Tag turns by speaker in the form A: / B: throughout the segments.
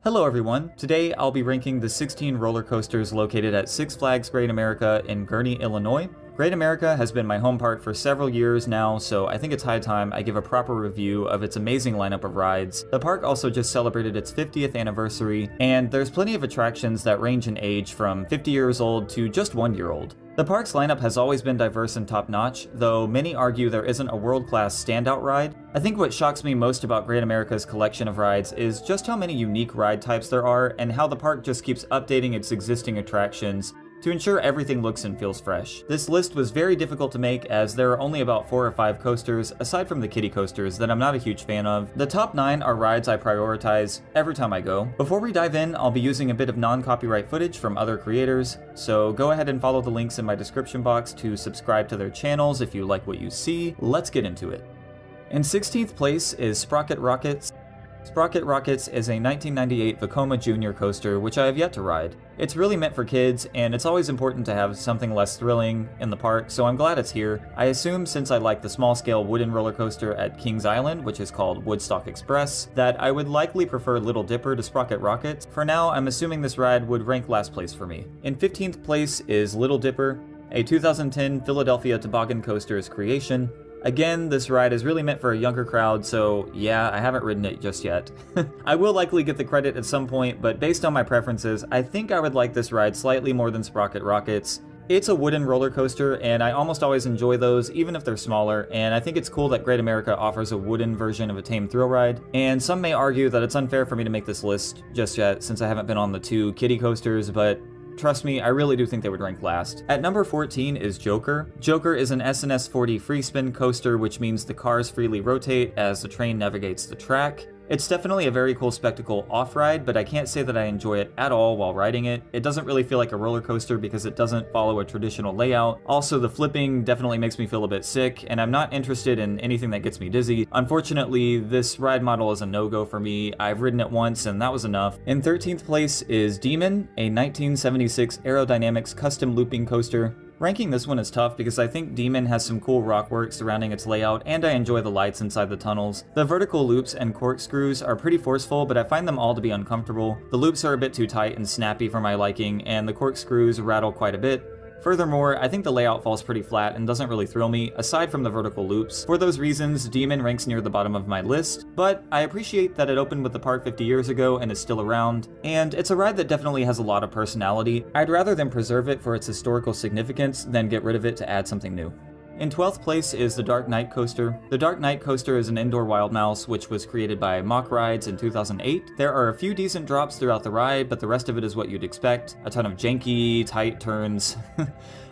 A: Hello everyone, today I'll be ranking the 16 roller coasters located at Six Flags Great America in Gurnee, Illinois. Great America has been my home park for several years now, so I think it's high time I give a proper review of its amazing lineup of rides. The park also just celebrated its 50th anniversary, and there's plenty of attractions that range in age from 50 years old to just 1 year old. The park's lineup has always been diverse and top-notch, though many argue there isn't a world-class standout ride. I think what shocks me most about Great America's collection of rides is just how many unique ride types there are, and how the park just keeps updating its existing attractions to ensure everything looks and feels fresh. This list was very difficult to make as there are only about 4 or 5 coasters, aside from the kiddie coasters, that I'm not a huge fan of. The top 9 are rides I prioritize every time I go. Before we dive in, I'll be using a bit of non-copyright footage from other creators, so go ahead and follow the links in my description box to subscribe to their channels if you like what you see. Let's get into it. In 16th place is Sprocket Rockets. Sprocket Rockets is a 1998 Vekoma Jr. coaster, which I have yet to ride. It's really meant for kids, and it's always important to have something less thrilling in the park, so I'm glad it's here. I assume since I like the small-scale wooden roller coaster at Kings Island, which is called Woodstock Express, that I would likely prefer Little Dipper to Sprocket Rockets. For now, I'm assuming this ride would rank last place for me. In 15th place is Little Dipper, a 2010 Philadelphia toboggan coaster's creation. Again, this ride is really meant for a younger crowd, so yeah, I haven't ridden it just yet. I will likely get the credit at some point, but based on my preferences, I think I would like this ride slightly more than Sprocket Rockets. It's a wooden roller coaster, and I almost always enjoy those, even if they're smaller, and I think it's cool that Great America offers a wooden version of a tame thrill ride. And some may argue that it's unfair for me to make this list just yet, since I haven't been on the 2 kiddie coasters, but trust me, I really do think they would rank last. At number 14 is Joker. Joker is an SNS 4D free spin coaster, which means the cars freely rotate as the train navigates the track. It's definitely a very cool spectacle off-ride, but I can't say that I enjoy it at all while riding it. It doesn't really feel like a roller coaster because it doesn't follow a traditional layout. Also, the flipping definitely makes me feel a bit sick, and I'm not interested in anything that gets me dizzy. Unfortunately, this ride model is a no-go for me. I've ridden it once, and that was enough. In 13th place is Demon, a 1976 Aerodynamics custom looping coaster. Ranking this one is tough because I think Demon has some cool rock work surrounding its layout, and I enjoy the lights inside the tunnels. The vertical loops and corkscrews are pretty forceful, but I find them all to be uncomfortable. The loops are a bit too tight and snappy for my liking, and the corkscrews rattle quite a bit. Furthermore, I think the layout falls pretty flat and doesn't really thrill me, aside from the vertical loops. For those reasons, Demon ranks near the bottom of my list, but I appreciate that it opened with the park 50 years ago and is still around, and it's a ride that definitely has a lot of personality. I'd rather than preserve it for its historical significance than get rid of it to add something new. In 12th place is the Dark Knight Coaster. The Dark Knight Coaster is an indoor wild mouse which was created by Mock Rides in 2008. There are a few decent drops throughout the ride, but the rest of it is what you'd expect. A ton of janky, tight turns.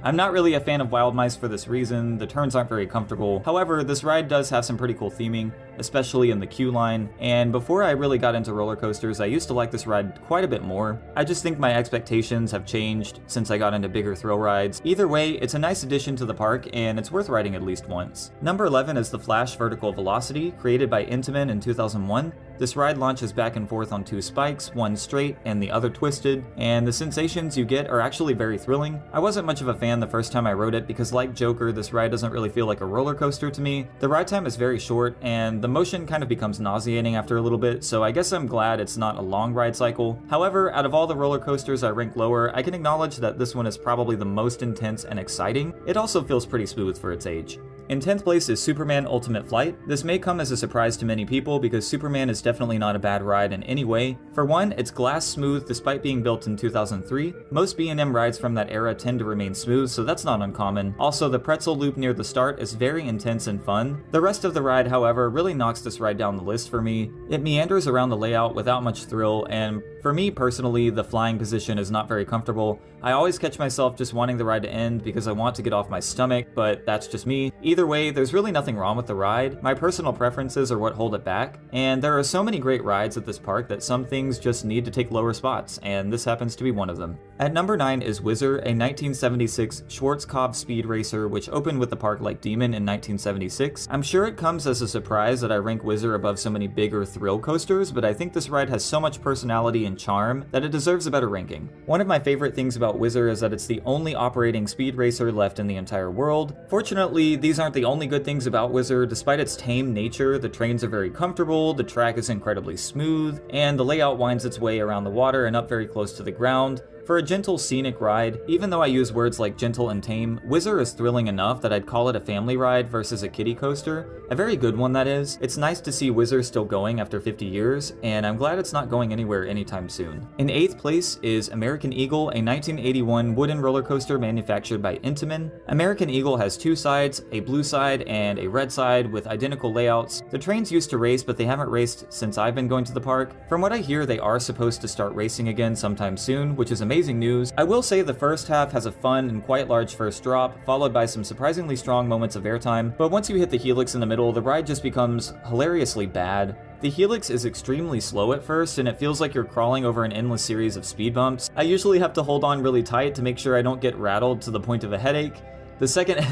A: I'm not really a fan of wild mice for this reason. The turns aren't very comfortable. However, this ride does have some pretty cool theming, especially in the queue line, and before I really got into roller coasters, I used to like this ride quite a bit more. I just think my expectations have changed since I got into bigger thrill rides. Either way, it's a nice addition to the park, and it's worth riding at least once. Number 11 is the Flash Vertical Velocity, created by Intamin in 2001. This ride launches back and forth on 2 spikes, one straight and the other twisted, and the sensations you get are actually very thrilling. I wasn't much of a fan the first time I rode it because, like Joker, this ride doesn't really feel like a roller coaster to me. The ride time is very short, and the motion kind of becomes nauseating after a little bit, so I guess I'm glad it's not a long ride cycle. However, out of all the roller coasters I rank lower, I can acknowledge that this one is probably the most intense and exciting. It also feels pretty smooth for its age. In 10th place is Superman Ultimate Flight. This may come as a surprise to many people because Superman is definitely not a bad ride in any way. For one, it's glass smooth despite being built in 2003. Most B&M rides from that era tend to remain smooth, so that's not uncommon. Also, the pretzel loop near the start is very intense and fun. The rest of the ride, however, really knocks this ride down the list for me. It meanders around the layout without much thrill, and for me personally, the flying position is not very comfortable. I always catch myself just wanting the ride to end because I want to get off my stomach, but that's just me. Either way, there's really nothing wrong with the ride. My personal preferences are what hold it back, and there are so many great rides at this park that some things just need to take lower spots, and this happens to be one of them. At number 9 is Whizzer, a 1976 Schwarzkopf speed racer which opened with the park like Demon in 1976. I'm sure it comes as a surprise that I rank Whizzer above so many bigger thrill coasters, but I think this ride has so much personality and charm that it deserves a better ranking. One of my favorite things about Whizzer is that it's the only operating speed racer left in the entire world. Fortunately, these aren't the only good things about Whizzer. Despite its tame nature, the trains are very comfortable, the track is is incredibly smooth, and the layout winds its way around the water and up very close to the ground. For a gentle scenic ride, even though I use words like gentle and tame, Whizzer is thrilling enough that I'd call it a family ride versus a kiddie coaster. A very good one, that is. It's nice to see Whizzer still going after 50 years, and I'm glad it's not going anywhere anytime soon. In 8th place is American Eagle, a 1981 wooden roller coaster manufactured by Intamin. American Eagle has two sides, a blue side and a red side with identical layouts. The trains used to race, but they haven't raced since I've been going to the park. From what I hear, they are supposed to start racing again sometime soon, which is amazing news. I will say the first half has a fun and quite large first drop, followed by some surprisingly strong moments of airtime, but once you hit the helix in the middle, the ride just becomes hilariously bad. The helix is extremely slow at first, and it feels like you're crawling over an endless series of speed bumps. I usually have to hold on really tight to make sure I don't get rattled to the point of a headache. The second...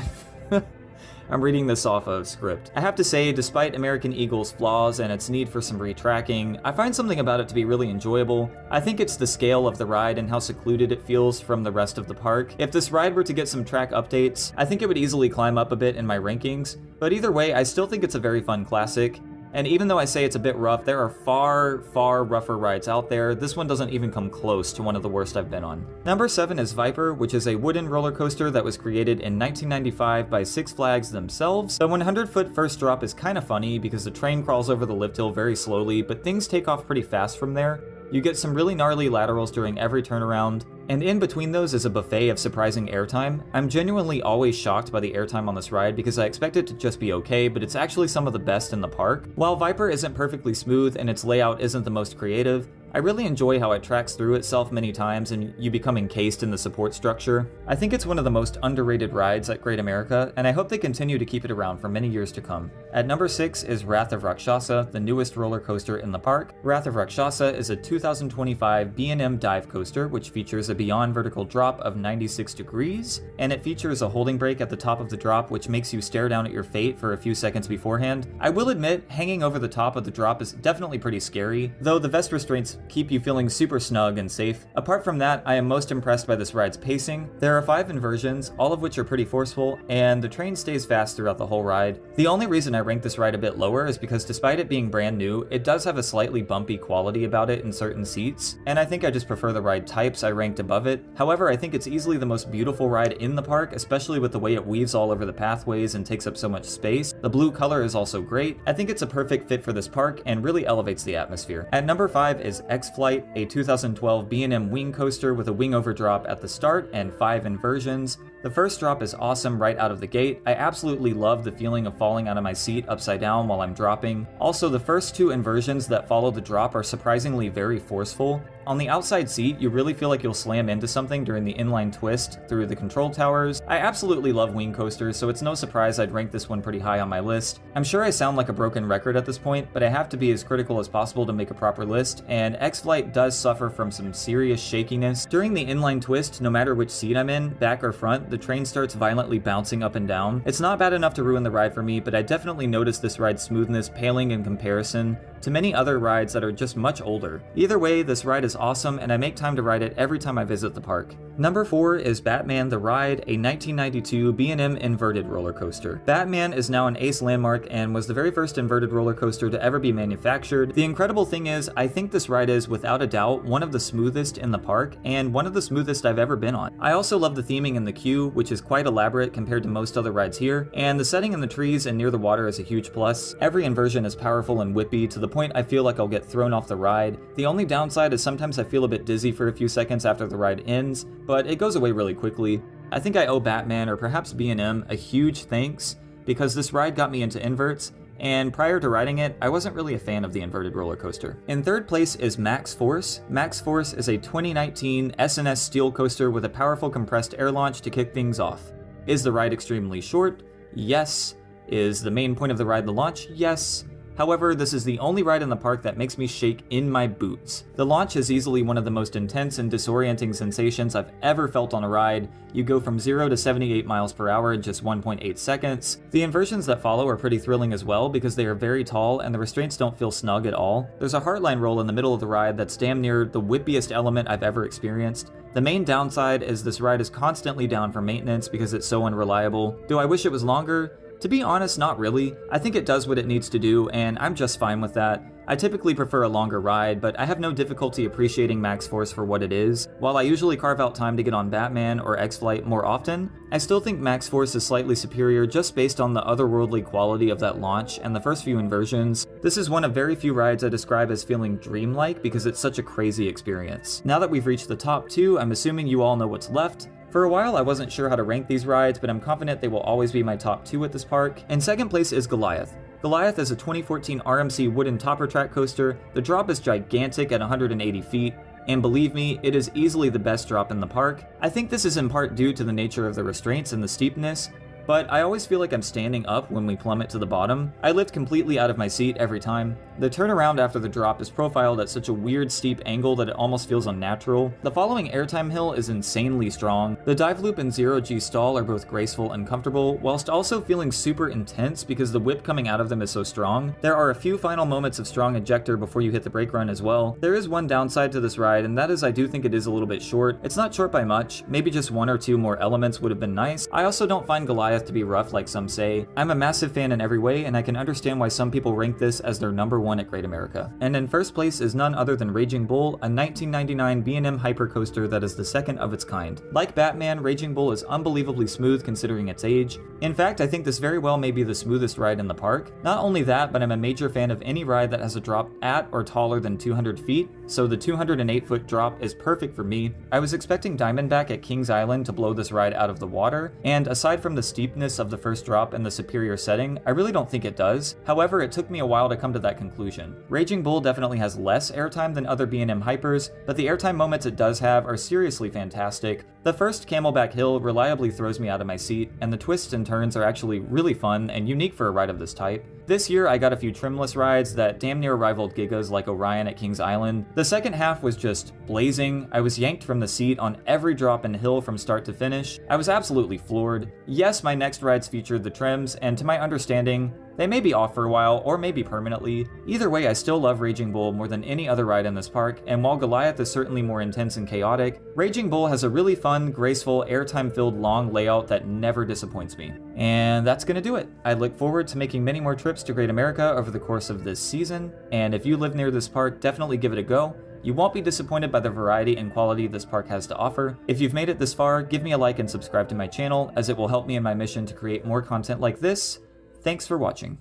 A: I'm reading this off of script. I have to say, despite American Eagle's flaws and its need for some retracking, I find something about it to be really enjoyable. I think it's the scale of the ride and how secluded it feels from the rest of the park. If this ride were to get some track updates, I think it would easily climb up a bit in my rankings, but either way, I still think it's a very fun classic. And even though I say it's a bit rough, there are far rougher rides out there. This one doesn't even come close to one of the worst I've been on. Number 7 is Viper, which is a wooden roller coaster that was created in 1995 by Six Flags themselves. The 100-foot first drop is kind of funny because the train crawls over the lift hill very slowly, but things take off pretty fast from there. You get some really gnarly laterals during every turnaround, and in between those is a buffet of surprising airtime. I'm genuinely always shocked by the airtime on this ride because I expect it to just be okay, but it's actually some of the best in the park. While Viper isn't perfectly smooth and its layout isn't the most creative, I really enjoy how it tracks through itself many times and you become encased in the support structure. I think it's one of the most underrated rides at Great America, and I hope they continue to keep it around for many years to come. At number 6 is Wrath of Rakshasa, the newest roller coaster in the park. Wrath of Rakshasa is a 2025 B&M dive coaster, which features a beyond vertical drop of 96 degrees, and it features a holding brake at the top of the drop, which makes you stare down at your fate for a few seconds beforehand. I will admit, hanging over the top of the drop is definitely pretty scary, though the vest restraints keep you feeling super snug and safe. Apart from that, I am most impressed by this ride's pacing. There are 5 inversions, all of which are pretty forceful, and the train stays fast throughout the whole ride. The only reason I rank this ride a bit lower is because despite it being brand new, it does have a slightly bumpy quality about it in certain seats, and I think I just prefer the ride types I ranked above it. However, I think it's easily the most beautiful ride in the park, especially with the way it weaves all over the pathways and takes up so much space. The blue color is also great. I think it's a perfect fit for this park and really elevates the atmosphere. At number 5 is X-Flight, a 2012 B&M wing coaster with a wing overdrop at the start and 5 inversions. The first drop is awesome right out of the gate. I absolutely love the feeling of falling out of my seat upside down while I'm dropping. Also, the first 2 inversions that follow the drop are surprisingly very forceful. On the outside seat, you really feel like you'll slam into something during the inline twist through the control towers. I absolutely love wing coasters, so it's no surprise I'd rank this one pretty high on my list. I'm sure I sound like a broken record at this point, but I have to be as critical as possible to make a proper list, and X-Flight does suffer from some serious shakiness. During the inline twist, no matter which seat I'm in, back or front, the train starts violently bouncing up and down. It's not bad enough to ruin the ride for me, but I definitely noticed this ride's smoothness paling in comparison to many other rides that are just much older. Either way, this ride is awesome, and I make time to ride it every time I visit the park. Number 4 is Batman the Ride, a 1992 B&M inverted roller coaster. Batman is now an ace landmark and was the very first inverted roller coaster to ever be manufactured. The incredible thing is, I think this ride is, without a doubt, one of the smoothest in the park, and one of the smoothest I've ever been on. I also love the theming in the queue, which is quite elaborate compared to most other rides here, and the setting in the trees and near the water is a huge plus. Every inversion is powerful and whippy, to the point I feel like I'll get thrown off the ride. The only downside is sometimes I feel a bit dizzy for a few seconds after the ride ends, but it goes away really quickly. I think I owe Batman, or perhaps B&M, a huge thanks, because this ride got me into inverts, and prior to riding it, I wasn't really a fan of the inverted roller coaster. In 3rd place is Max Force. Max Force is a 2019 S&S steel coaster with a powerful compressed air launch to kick things off. Is the ride extremely short? Yes. Is the main point of the ride the launch? Yes. However, this is the only ride in the park that makes me shake in my boots. The launch is easily one of the most intense and disorienting sensations I've ever felt on a ride. You go from 0 to 78 miles per hour in just 1.8 seconds. The inversions that follow are pretty thrilling as well because they are very tall and the restraints don't feel snug at all. There's a heartline roll in the middle of the ride that's damn near the whippiest element I've ever experienced. The main downside is this ride is constantly down for maintenance because it's so unreliable. Do I wish it was longer? To be honest, not really. I think it does what it needs to do, and I'm just fine with that. I typically prefer a longer ride, but I have no difficulty appreciating Max Force for what it is. While I usually carve out time to get on Batman or X-Flight more often, I still think Max Force is slightly superior just based on the otherworldly quality of that launch and the first few inversions. This is one of very few rides I describe as feeling dreamlike because it's such a crazy experience. Now that we've reached the top 2, I'm assuming you all know what's left. For a while, I wasn't sure how to rank these rides, but I'm confident they will always be my top 2 at this park. In second place is Goliath. Goliath is a 2014 RMC wooden topper track coaster. The drop is gigantic at 180 feet, and believe me, it is easily the best drop in the park. I think this is in part due to the nature of the restraints and the steepness, but I always feel like I'm standing up when we plummet to the bottom. I lift completely out of my seat every time. The turnaround after the drop is profiled at such a weird steep angle that it almost feels unnatural. The following Airtime hill is insanely strong. The dive loop and zero-G stall are both graceful and comfortable, whilst also feeling super intense because the whip coming out of them is so strong. There are a few final moments of strong ejector before you hit the brake run as well. There is one downside to this ride, and that is I do think it is a little bit short. It's not short by much, maybe just 1 or 2 more elements would have been nice. I also don't find Goliath to be rough like some say. I'm a massive fan in every way, and I can understand why some people rank this as their number 1 at Great America. And in first place is none other than Raging Bull, a 1999 B&M hypercoaster that is the second of its kind. Like Batman, Raging Bull is unbelievably smooth considering its age. In fact, I think this very well may be the smoothest ride in the park. Not only that, but I'm a major fan of any ride that has a drop at or taller than 200 feet, so the 208-foot drop is perfect for me. I was expecting Diamondback at Kings Island to blow this ride out of the water, and aside from the steepness of the first drop and the superior setting, I really don't think it does. However, it took me a while to come to that conclusion. Raging Bull definitely has less airtime than other B&M hypers, but the airtime moments it does have are seriously fantastic. The first Camelback Hill reliably throws me out of my seat, and the twists and turns are actually really fun and unique for a ride of this type. This year, I got a few trimless rides that damn near rivaled Gigas like Orion at Kings Island. The second half was just blazing. I was yanked from the seat on every drop and hill from start to finish. I was absolutely floored. Yes, my next rides featured the trims, and to my understanding, they may be off for a while, or maybe permanently. Either way, I still love Raging Bull more than any other ride in this park, and while Goliath is certainly more intense and chaotic, Raging Bull has a really fun, graceful, airtime-filled long layout that never disappoints me. And that's gonna do it. I look forward to making many more trips to Great America over the course of this season, and if you live near this park, definitely give it a go. You won't be disappointed by the variety and quality this park has to offer. If you've made it this far, give me a like and subscribe to my channel, as it will help me in my mission to create more content like this. Thanks for watching.